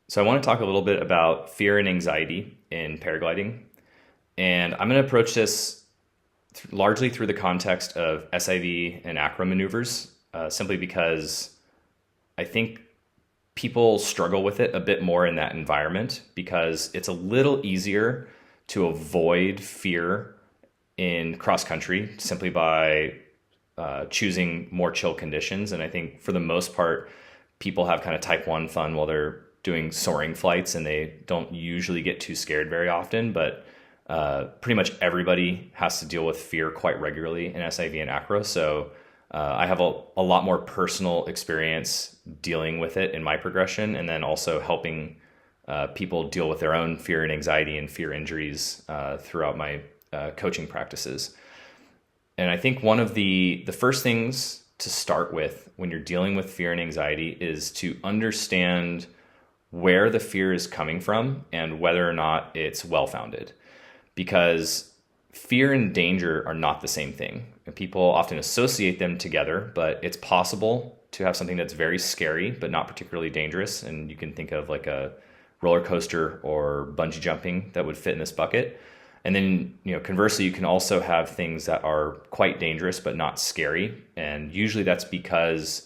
So I want to talk a little bit about fear and anxiety in paragliding. And I'm going to approach this largely through the context of SIV and acro maneuvers, simply because I think people struggle with it a bit more in that environment because it's a little easier to avoid fear in cross country simply by choosing more chill conditions. And I think for the most part, people have kind of type 1 fun while they're doing soaring flights and they don't usually get too scared very often. But pretty much everybody has to deal with fear quite regularly in SIV and acro. So I have a lot more personal experience dealing with it in my progression, and then also helping people deal with their own fear and anxiety and fear injuries throughout my coaching practices. And I think one of the first things to start with when you're dealing with fear and anxiety is to understand where the fear is coming from and whether or not it's well-founded. Because fear and danger are not the same thing. And people often associate them together, but it's possible to have something that's very scary but not particularly dangerous. And you can think of like a roller coaster or bungee jumping that would fit in this bucket. And then, conversely, you can also have things that are quite dangerous but not scary. And usually that's because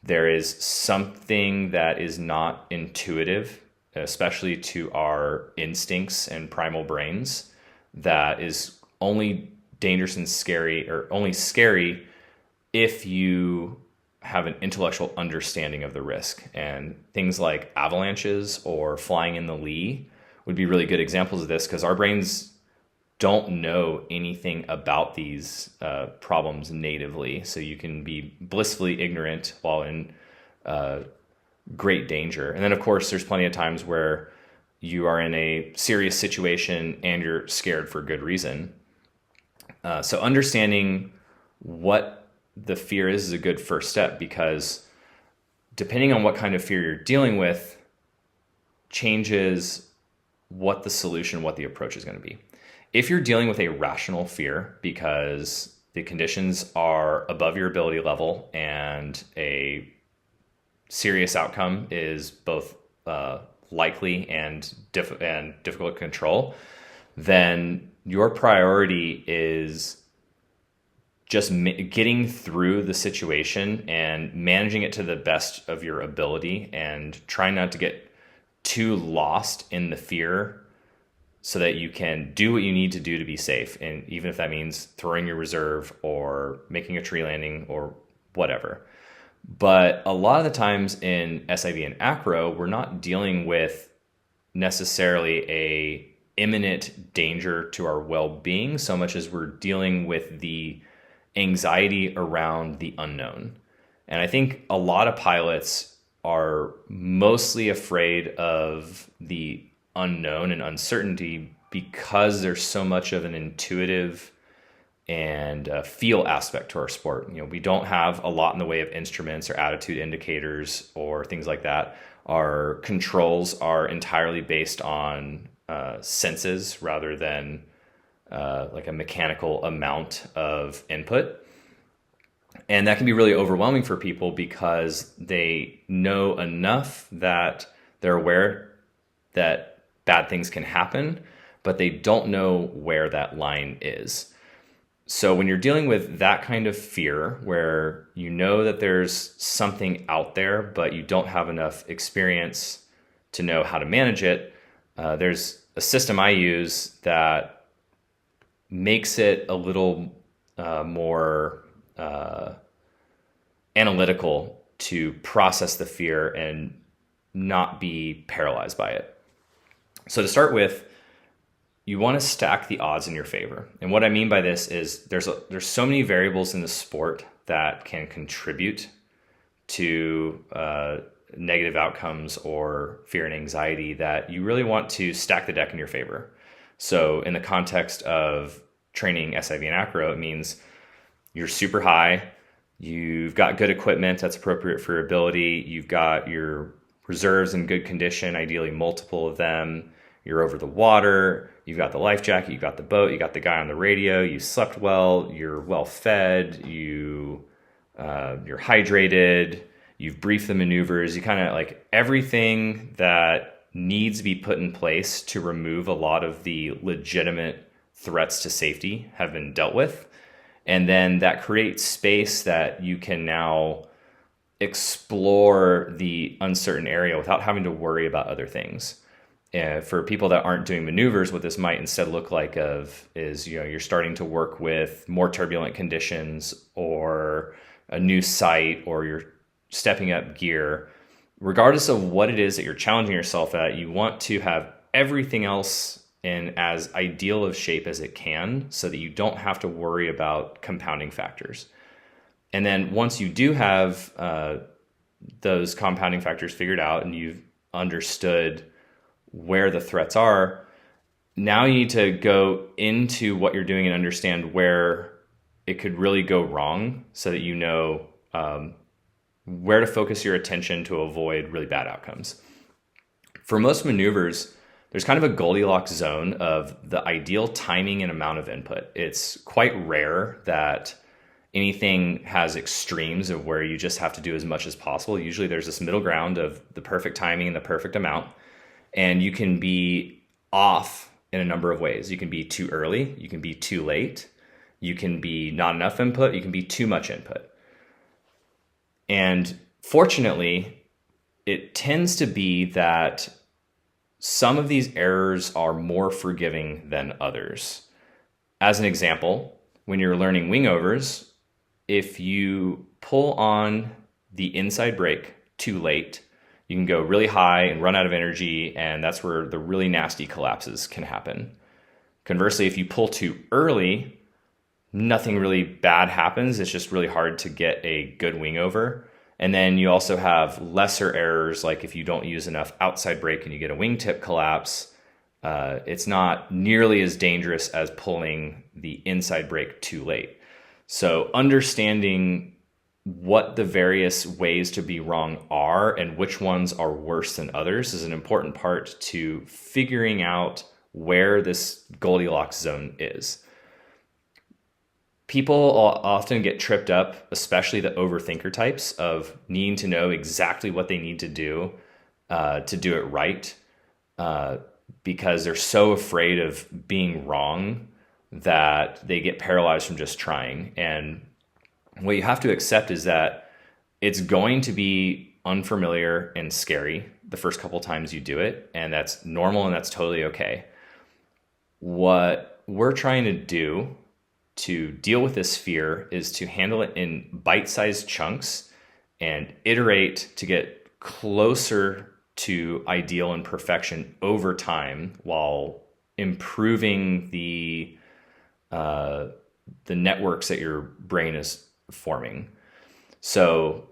there is something that is not intuitive, especially to our instincts and primal brains, that is only dangerous and scary, or only scary if you have an intellectual understanding of the risk. And things like avalanches or flying in the lee would be really good examples of this, because our brains don't know anything about these problems natively. So you can be blissfully ignorant while in great danger. And then, of course, there's plenty of times where you are in a serious situation and you're scared for good reason. So understanding what the fear is a good first step, because depending on what kind of fear you're dealing with changes what the solution, what the approach is going to be. If you're dealing with a rational fear because the conditions are above your ability level and a serious outcome is both likely and difficult to control, then your priority is just getting through the situation and managing it to the best of your ability, and trying not to get too lost in the fear so that you can do what you need to do to be safe. And even if that means throwing your reserve or making a tree landing or whatever. But a lot of the times in SIV and acro, we're not dealing with necessarily a imminent danger to our well-being so much as we're dealing with the anxiety around the unknown. And I think a lot of pilots are mostly afraid of the unknown and uncertainty because there's so much of an intuitive and feel aspect to our sport. We don't have a lot in the way of instruments or attitude indicators or things like that. Our controls are entirely based on senses rather than like a mechanical amount of input. And that can be really overwhelming for people because they know enough that they're aware that bad things can happen, but they don't know where that line is. So when you're dealing with that kind of fear, where you know that there's something out there, but you don't have enough experience to know how to manage it, there's a system I use that makes it a little more analytical to process the fear and not be paralyzed by it. So to start with, you want to stack the odds in your favor. And what I mean by this is there's so many variables in the sport that can contribute to negative outcomes or fear and anxiety that you really want to stack the deck in your favor. So in the context of training SIV and acro, it means you're super high, you've got good equipment that's appropriate for your ability, you've got your reserves in good condition, ideally multiple of them, you're over the water, you've got the life jacket, you've got the boat, you got the guy on the radio, you slept well, you're well fed, you're hydrated, you've briefed the maneuvers, you kind of like everything that needs to be put in place to remove a lot of the legitimate threats to safety have been dealt with. And then that creates space that you can now explore the uncertain area without having to worry about other things. For people that aren't doing maneuvers, what this might instead look like is you're starting to work with more turbulent conditions or a new site, or you're stepping up gear. Regardless of what it is that you're challenging yourself at, you want to have everything else in as ideal of shape as it can so that you don't have to worry about compounding factors. And then once you do have those compounding factors figured out and you've understood where the threats are, now you need to go into what you're doing and understand where it could really go wrong so that you know where to focus your attention to avoid really bad outcomes. For most maneuvers, there's kind of a Goldilocks zone of the ideal timing and amount of input. It's quite rare that anything has extremes of where you just have to do as much as possible. Usually there's this middle ground of the perfect timing and the perfect amount. And you can be off in a number of ways. You can be too early, you can be too late, you can be not enough input, you can be too much input. And fortunately, it tends to be that some of these errors are more forgiving than others. As an example, when you're learning wingovers, if you pull on the inside brake too late, you can go really high and run out of energy, and that's where the really nasty collapses can happen. Conversely, if you pull too early, nothing really bad happens. It's just really hard to get a good wingover. And then you also have lesser errors, like if you don't use enough outside brake and you get a wingtip collapse, it's not nearly as dangerous as pulling the inside brake too late. So understanding what the various ways to be wrong are and which ones are worse than others is an important part to figuring out where this Goldilocks zone is. People often get tripped up, especially the overthinker types, of needing to know exactly what they need to do it right, because they're so afraid of being wrong that they get paralyzed from just trying. And what you have to accept is that it's going to be unfamiliar and scary the first couple times you do it, and that's normal and that's totally okay. What we're trying to do to deal with this fear is to handle it in bite-sized chunks and iterate to get closer to ideal and perfection over time while improving the networks that your brain is forming. So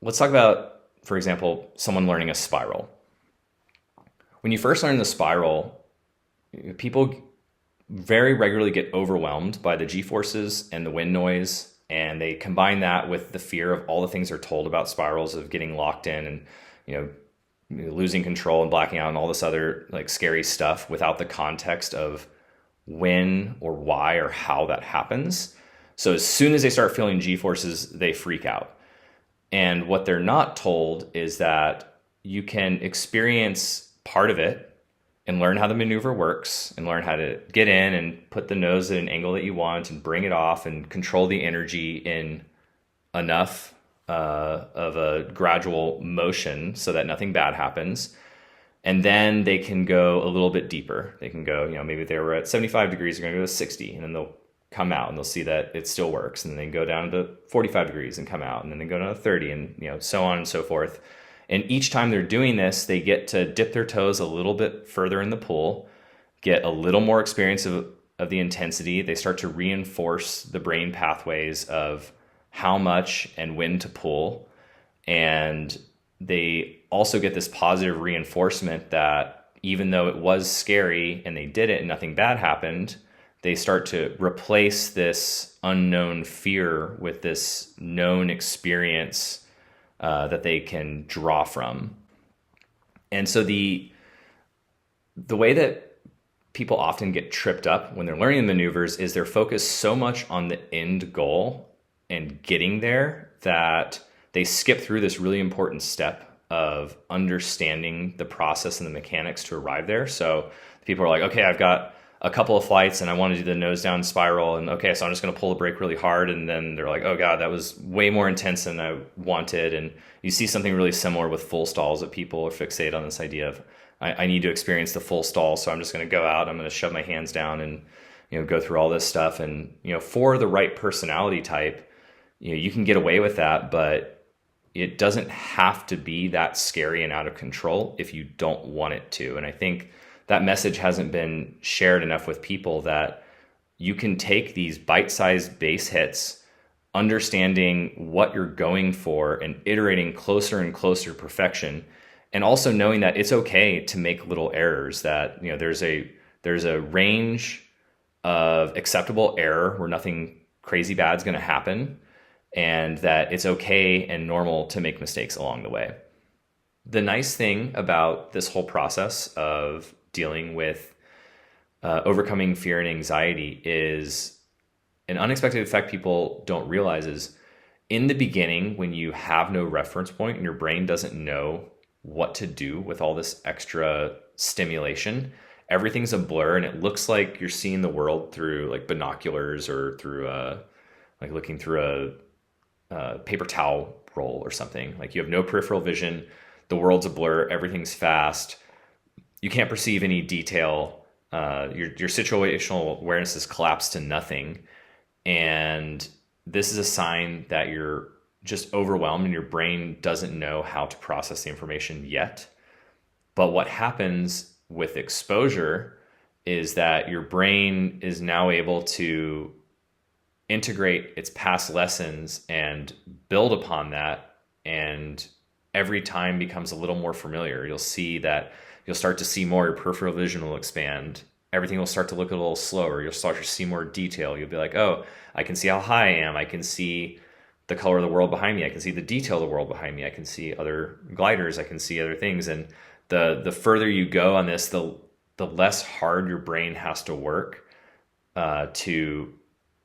let's talk about, for example, someone learning a spiral. When you first learn the spiral, people very regularly get overwhelmed by the G-forces and the wind noise, and they combine that with the fear of all the things they're told about spirals, of getting locked in and losing control and blacking out and all this other like scary stuff without the context of when or why or how that happens. So as soon as they start feeling G-forces, they freak out. And what they're not told is that you can experience part of it and learn how the maneuver works and learn how to get in and put the nose at an angle that you want and bring it off and control the energy in enough of a gradual motion so that nothing bad happens. And then they can go a little bit deeper. They can go, maybe they were at 75 degrees, they're going to go to 60, and then they'll come out and they'll see that it still works. And then they go down to 45 degrees and come out, and then they go down to 30, and so on and so forth. And each time they're doing this, they get to dip their toes a little bit further in the pool, get a little more experience of the intensity. They start to reinforce the brain pathways of how much and when to pull. And they also get this positive reinforcement that even though it was scary and they did it and nothing bad happened, they start to replace this unknown fear with this known experience that they can draw from. And so the way that people often get tripped up when they're learning the maneuvers is they're focused so much on the end goal and getting there that they skip through this really important step of understanding the process and the mechanics to arrive there. So people are like, okay, I've got a couple of flights and I want to do the nose down spiral, and okay, so I'm just going to pull the brake really hard, and then they're like, oh god, that was way more intense than I wanted. And you see something really similar with full stalls, that people are fixated on this idea of I need to experience the full stall, so I'm just going to go out, I'm going to shove my hands down and go through all this stuff. And for the right personality type, you can get away with that, but it doesn't have to be that scary and out of control if you don't want it to. And I think that message hasn't been shared enough with people, that you can take these bite-sized base hits, understanding what you're going for and iterating closer and closer to perfection, and also knowing that it's okay to make little errors, that there's a range of acceptable error where nothing crazy bad is going to happen, and that it's okay and normal to make mistakes along the way. The nice thing about this whole process of dealing with overcoming fear and anxiety is an unexpected effect people don't realize is, in the beginning, when you have no reference point and your brain doesn't know what to do with all this extra stimulation, everything's a blur, and it looks like you're seeing the world through like binoculars, or through like looking through a paper towel roll or something. Like, you have no peripheral vision, the world's a blur, everything's fast, you can't perceive any detail, your situational awareness is collapsed to nothing. And this is a sign that you're just overwhelmed and your brain doesn't know how to process the information yet. But what happens with exposure is that your brain is now able to integrate its past lessons and build upon that, and every time becomes a little more familiar. You'll see that you'll start to see more, your peripheral vision will expand, everything will start to look a little slower, you'll start to see more detail, you'll be like, oh, I can see how high I am, I can see the color of the world behind me, I can see the detail of the world behind me, I can see other gliders, I can see other things. And the further you go on this, the less hard your brain has to work to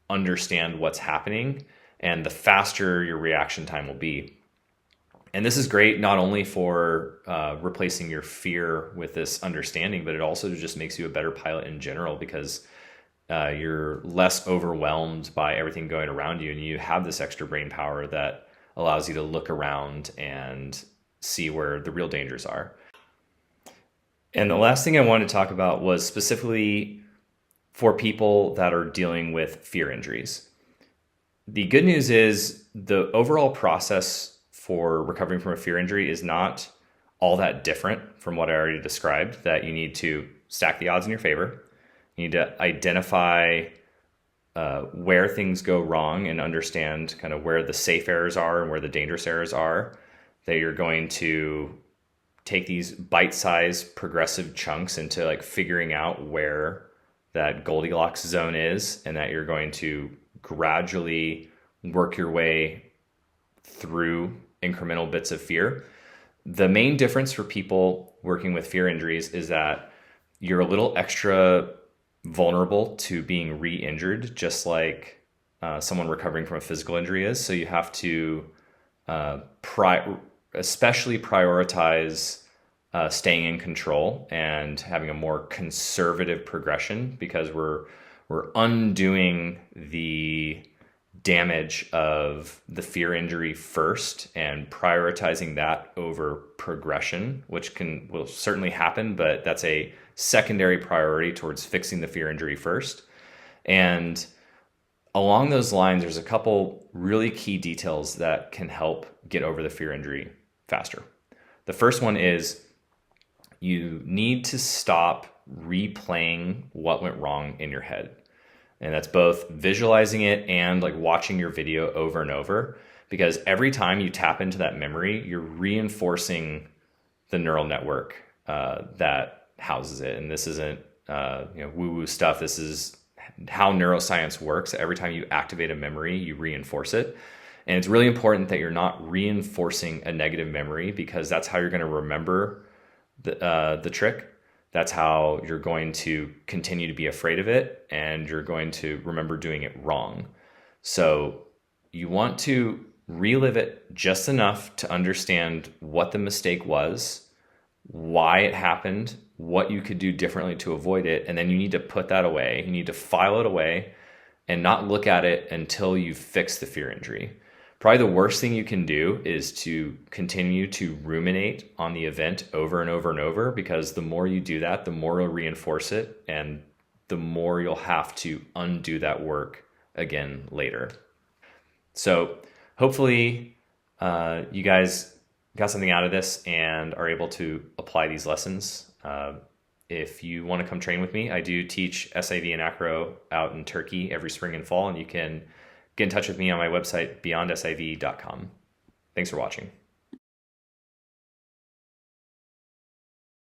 understand what's happening, and the faster your reaction time will be. And this is great not only for replacing your fear with this understanding, but it also just makes you a better pilot in general, because you're less overwhelmed by everything going around you, and you have this extra brain power that allows you to look around and see where the real dangers are. And the last thing I wanted to talk about was specifically for people that are dealing with fear injuries. The good news is the overall process for recovering from a fear injury is not all that different from what I already described, that you need to stack the odds in your favor. You need to identify where things go wrong and understand kind of where the safe errors are and where the dangerous errors are, that you're going to take these bite-sized progressive chunks into like figuring out where that Goldilocks zone is, and that you're going to gradually work your way through incremental bits of fear. The main difference for people working with fear injuries is that you're a little extra vulnerable to being re-injured, just like someone recovering from a physical injury is. So you have to especially prioritize staying in control and having a more conservative progression, because we're undoing the damage of the fear injury first and prioritizing that over progression, which will certainly happen, but that's a secondary priority towards fixing the fear injury first. And along those lines, there's a couple really key details that can help get over the fear injury faster. The first one is you need to stop replaying what went wrong in your head. And that's both visualizing it and like watching your video over and over, because every time you tap into that memory, you're reinforcing the neural network that houses it. And this isn't woo-woo stuff. This is how neuroscience works. Every time you activate a memory, you reinforce it. And it's really important that you're not reinforcing a negative memory, because that's how you're going to remember the trick. That's how you're going to continue to be afraid of it, and you're going to remember doing it wrong. So you want to relive it just enough to understand what the mistake was, why it happened, what you could do differently to avoid it, and then you need to put that away. You need to file it away and not look at it until you've fixed the fear injury. Probably the worst thing you can do is to continue to ruminate on the event over and over and over, because the more you do that, the more you'll reinforce it and the more you'll have to undo that work again later. So hopefully you guys got something out of this and are able to apply these lessons. If you want to come train with me, I do teach SIV and Acro out in Turkey every spring and fall, and you can get in touch with me on my website, beyondsiv.com. Thanks for watching.